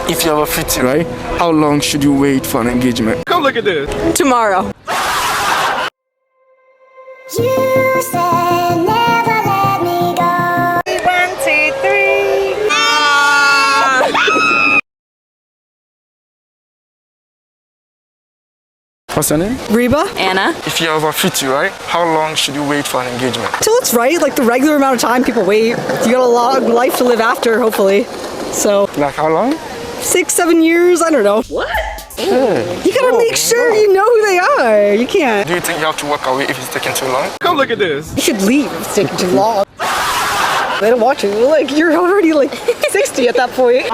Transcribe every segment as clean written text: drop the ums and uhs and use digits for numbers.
If you have a 50, right? How long should you wait for an engagement? Come look at this. Tomorrow. You said never let me go. 1, 2, 3. What's your name? Reba. Anna. If you have a 50, right? How long should you wait for an engagement? Till it's right, like the regular amount of time people wait. You got a lot of life to live after, hopefully. So Like how long? 6, 7 years, I don't know. What? You gotta make sure you know who they are. You can't. Do you think you have to walk away if it's taking too long? Come look at this. You should leave if it's taking too long. They don't want you. Like, you're already like 60 at that point.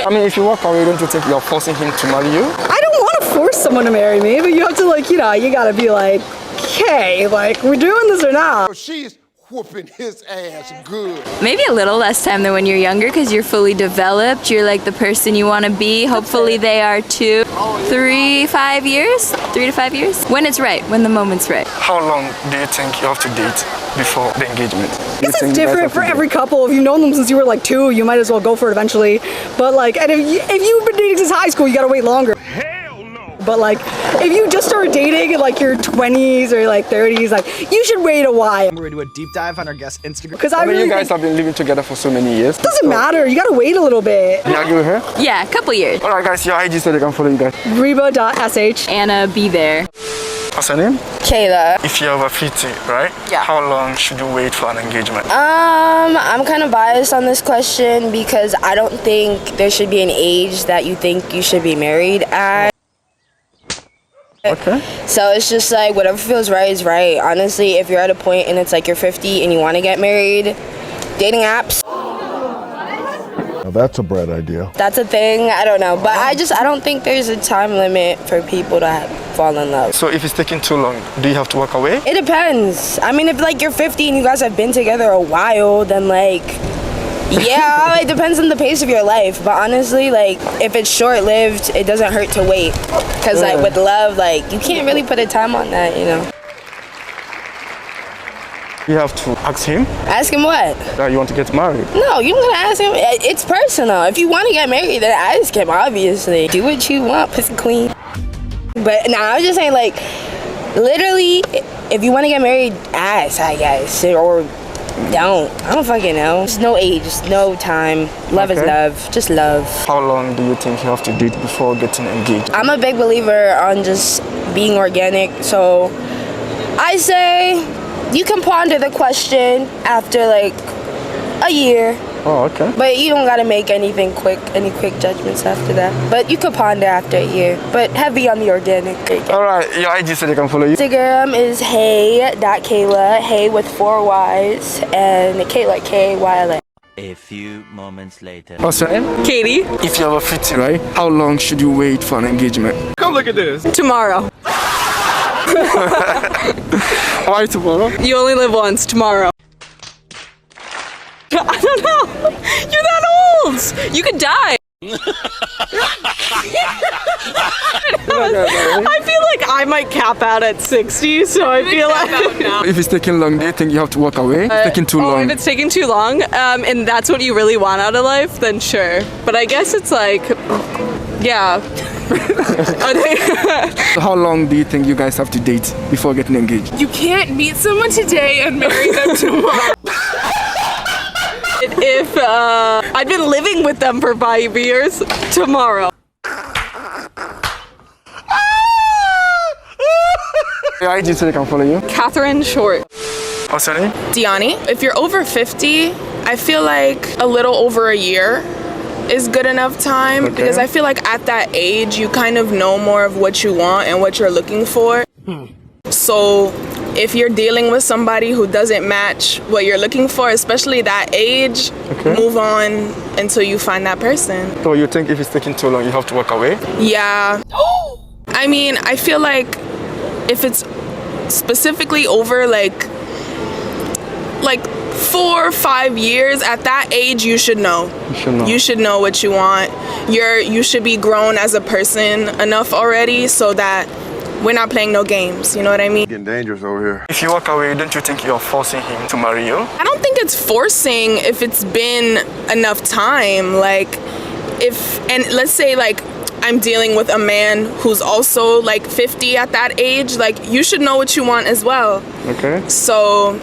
I mean, if you walk away, don't you think you're forcing him to marry you? I don't want to force someone to marry me, but you have to, like, you know, you gotta be like, okay, like, we're doing this or not. She's whooping his ass good. Maybe a little less time than when you're younger because you're fully developed. You're like the person you want to be. Hopefully they are too. 3, 5 years? 3 to 5 years? When it's right, when the moment's right. How long do you think you have to date before the engagement? Guess it's different for every couple. If you've known them since you were like 2, you might as well go for it eventually. But like, and if you've been dating since high school, you gotta wait longer. Hell no. But like, if you just started dating in like your 20s or like 30s, like you should wait a while. We're gonna do a deep dive on our guest Instagram. Because I mean, really you guys have been living together for so many years. doesn't matter. You gotta wait a little bit. You argue with her? Yeah, a couple years. Alright guys, your IG so they can follow you guys. Reba.sh. Anna, be there. What's your name? Kayla. If you have a 50, right? Yeah. How long should you wait for an engagement? I'm kind of biased on this question because I don't think there should be an age that you think you should be married at. Okay. So it's just like whatever feels right is right. Honestly, if you're at a point and it's like you're 50 and you want to get married, dating apps, Now that's a bright idea. that's a thing. I don't know. But I don't think there's a time limit for people to fall in love. So if it's taking too long, do you have to walk away? It depends. I mean, if like you're 50 and you guys have been together a while, then like, yeah, it depends on the pace of your life. But honestly, like, if it's short-lived, it doesn't hurt to wait. Because like with love, like, you can't really put a time on that, you know. You have to ask him Ask him what? that you want to get married. No, you don't gotta ask him. It's personal. If you want to get married, then ask him, obviously. Do what you want, pussy queen. But nah, I was just saying, like, literally, if you want to get married, ask, I guess. Or don't. I don't fucking know. There's no age, no time. Love is Okay. love. Just love. How long do you think you have to date before getting engaged? I'm a big believer on just being organic. So I say you can ponder the question after like a year. Oh, okay. But you don't gotta make any quick judgments after that. But you could ponder after a year. But heavy on the organic. Alright, your IG so they can follow you. Instagram is hey.kayla, hey with 4 Y's, and Kayla, K-Y-L-A. A few moments later. What's your name? Katie. If you have a 50, right? How long should you wait for an engagement? Come look at this. Tomorrow. Why tomorrow? You only live once. Tomorrow. I don't know. You're that old. You could die. I feel like I might cap out at 60, so I feel like... If it's taking long, do you think you have to walk away? It's taking too long. If it's taking too long, and that's what you really want out of life, then sure. But I guess it's like, yeah. How long do you think you guys have to date before getting engaged? You can't meet someone today and marry them tomorrow. If I've been living with them for 5 years, tomorrow. Your IG so they can follow you. Catherine Short. What's your name? Diani, if you're over 50, I feel like a little over a year is good enough time because I feel like at that age you kind of know more of what you want and what you're looking for. So if you're dealing with somebody who doesn't match what you're looking for, especially that age, move on until you find that person. So you think if it's taking too long, you have to walk away? Yeah. I mean, I feel like if it's specifically over like 4 or 5 years, at that age you should know. You should know what you want. You should be grown as a person enough already so that we're not playing no games. You know what I mean? Getting dangerous over here. If you walk away, don't you think you're forcing him to marry you? I don't think it's forcing if it's been enough time. Like, and let's say like I'm dealing with a man who's also like 50 at that age, like you should know what you want as well. Okay. So,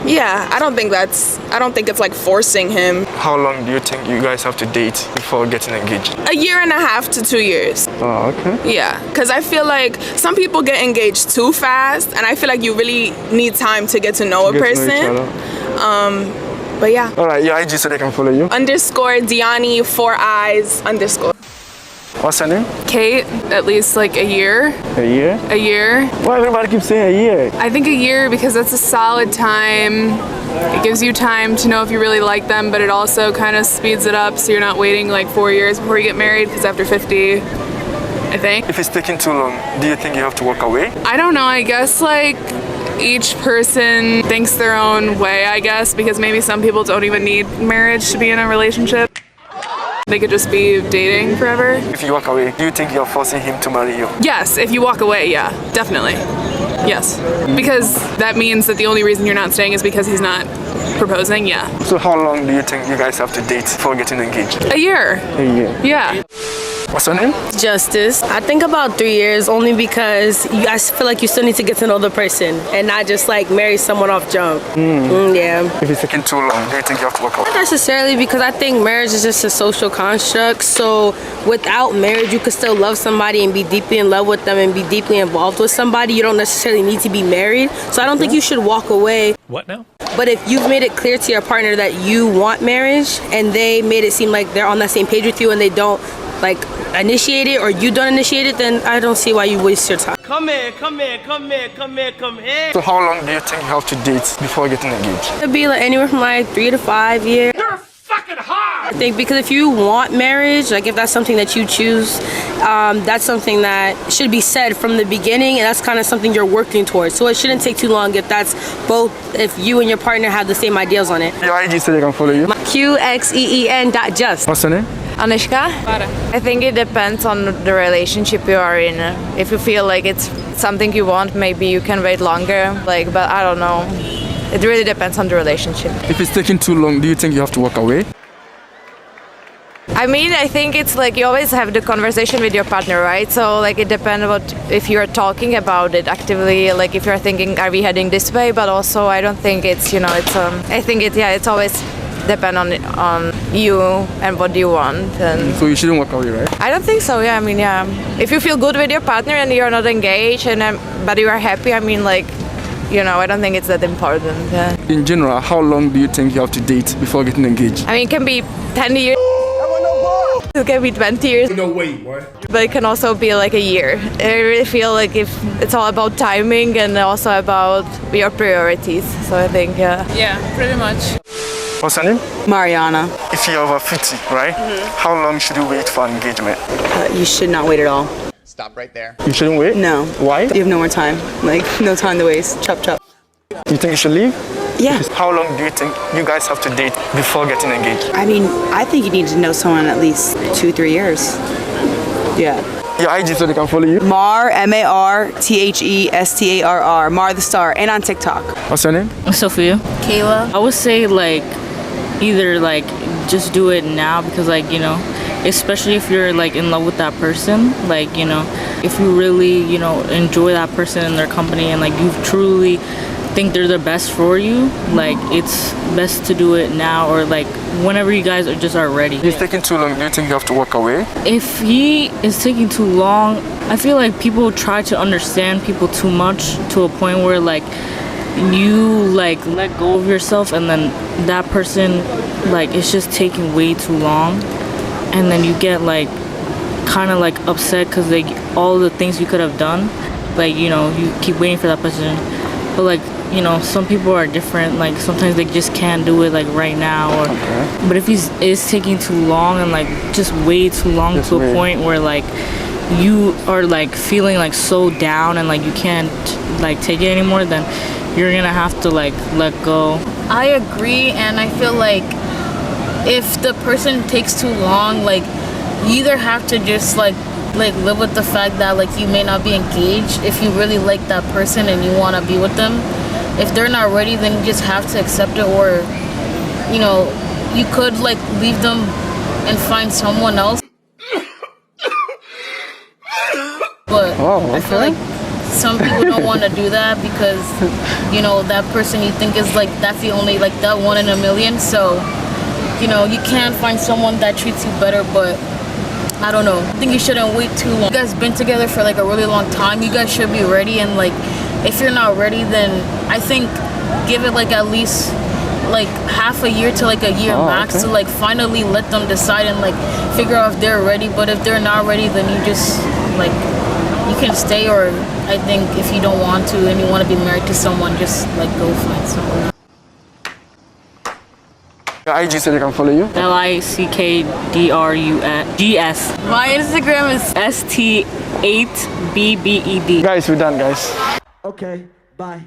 yeah, I don't think it's like forcing him. How long do you think you guys have to date before getting engaged? 1.5 to 2 years. Oh, okay. Yeah, because I feel like some people get engaged too fast, and I feel like you really need time to get to know a person. But yeah. All right, your IG so they can follow you. _Diani 4 eyes _ What's her name? Kate, at least like a year. A year? A year. Why everybody keeps saying a year? I think a year because that's a solid time. It gives you time to know if you really like them, but it also kind of speeds it up so you're not waiting like 4 years before you get married, because after 50, I think. If it's taking too long, do you think you have to walk away? I don't know, I guess like each person thinks their own way, I guess, because maybe some people don't even need marriage to be in a relationship. They could just be dating forever. If you walk away, do you think you're forcing him to marry you? Yes, if you walk away, yeah, definitely. Yes, because that means that the only reason you're not staying is because he's not proposing, yeah. So how long do you think you guys have to date before getting engaged? A year. A year. Yeah. What's her name? Justice. I think about 3 years only because I feel like you still need to get to know the person and not just like marry someone off jump. Yeah. If it's taking too long, do you think you have to walk away? Not necessarily, because I think marriage is just a social construct. So without marriage, you could still love somebody and be deeply in love with them and be deeply involved with somebody. You don't necessarily need to be married. So I don't think you should walk away. What now? But if you've made it clear to your partner that you want marriage and they made it seem like they're on that same page with you and they don't like initiate it, or you don't initiate it, then I don't see why you waste your time. Come here, come here, come here, come here, come here. So how long do you think you have to date before getting engaged? It'd be like anywhere from like 3 to 5 years. You're fucking hard! I think because if you want marriage, like if that's something that you choose, that's something that should be said from the beginning, and that's kind of something you're working towards. So it shouldn't take too long if that's both, if you and your partner have the same ideals on it. Your IG so they can follow you. QXEEN.just. What's her name? Anushka? I think it depends on the relationship you are in. If you feel like it's something you want, maybe you can wait longer. Like, but I don't know. It really depends on the relationship. If it's taking too long, do you think you have to walk away? I mean, I think it's like you always have the conversation with your partner, right? So like it depends about if you're talking about it actively, like if you're thinking, are we heading this way? But also I don't think it's, it's I think it's always depend on you and what you want. And so you shouldn't walk away, right? I don't think so. Yeah, I mean, yeah. If you feel good with your partner and you're not engaged but you are happy, I mean, like, I don't think it's that important. Yeah. In general, how long do you think you have to date before getting engaged? I mean, it can be 10 years. It can be 20 years. No way, boy. But it can also be like a year. I really feel like if it's all about timing and also about your priorities. So I think, yeah. Yeah, pretty much. What's her name? Mariana. If you're over 50, right? How long should you wait for engagement? You should not wait at all. Stop right there. You shouldn't wait? No. Why? You have no more time. Like, no time to waste. Chop, chop. Do you think you should leave? Yeah. How long do you think you guys have to date before getting engaged? I mean, I think you need to know someone at least 2-3 years. Yeah. Your IG so they can follow you? Mar, MARTHESTARR, Mar the Star, and on TikTok. What's your name? Sophia. Kayla. I would say like either like just do it now, because like, especially if you're like in love with that person, like, if you really, enjoy that person and their company and like you truly think they're the best for you, like it's best to do it now, or like whenever you guys are ready. If it's taking too long, do you think you have to walk away? If he is taking too long, I feel like people try to understand people too much to a point where like you like let go of yourself, and then that person like it's just taking way too long, and then you get like kind of like upset because like all the things you could have done, like you keep waiting for that person. But like some people are different, like sometimes they just can't do it like right now, or but if it's taking too long and like just way too long to a point where like you are like feeling like so down and like you can't like take it anymore, then you're gonna have to like let go. I agree, and I feel like if the person takes too long, like you either have to just like like live with the fact that like you may not be engaged if you really like that person and you want to be with them. If they're not ready, then you just have to accept it, or you know, you could like leave them and find someone else. But I feel like some people don't want to do that because, you know, that person you think is like, that's the only, like that one in a million. So, you know, you can find someone that treats you better, but I don't know. I think you shouldn't wait too long. You guys been together for like a really long time. You guys should be ready, and like, if you're not ready, then I think give it like at least like half a year to like a year max to like finally let them decide and like figure out if they're ready. But if they're not ready, then you just like, you can stay, or I think if you don't want to and you want to be married to someone, just like go find someone. Your IG so they can follow you? LICKDRUGS. My Instagram is ST8BBED. Guys, we're done, guys. Okay, bye.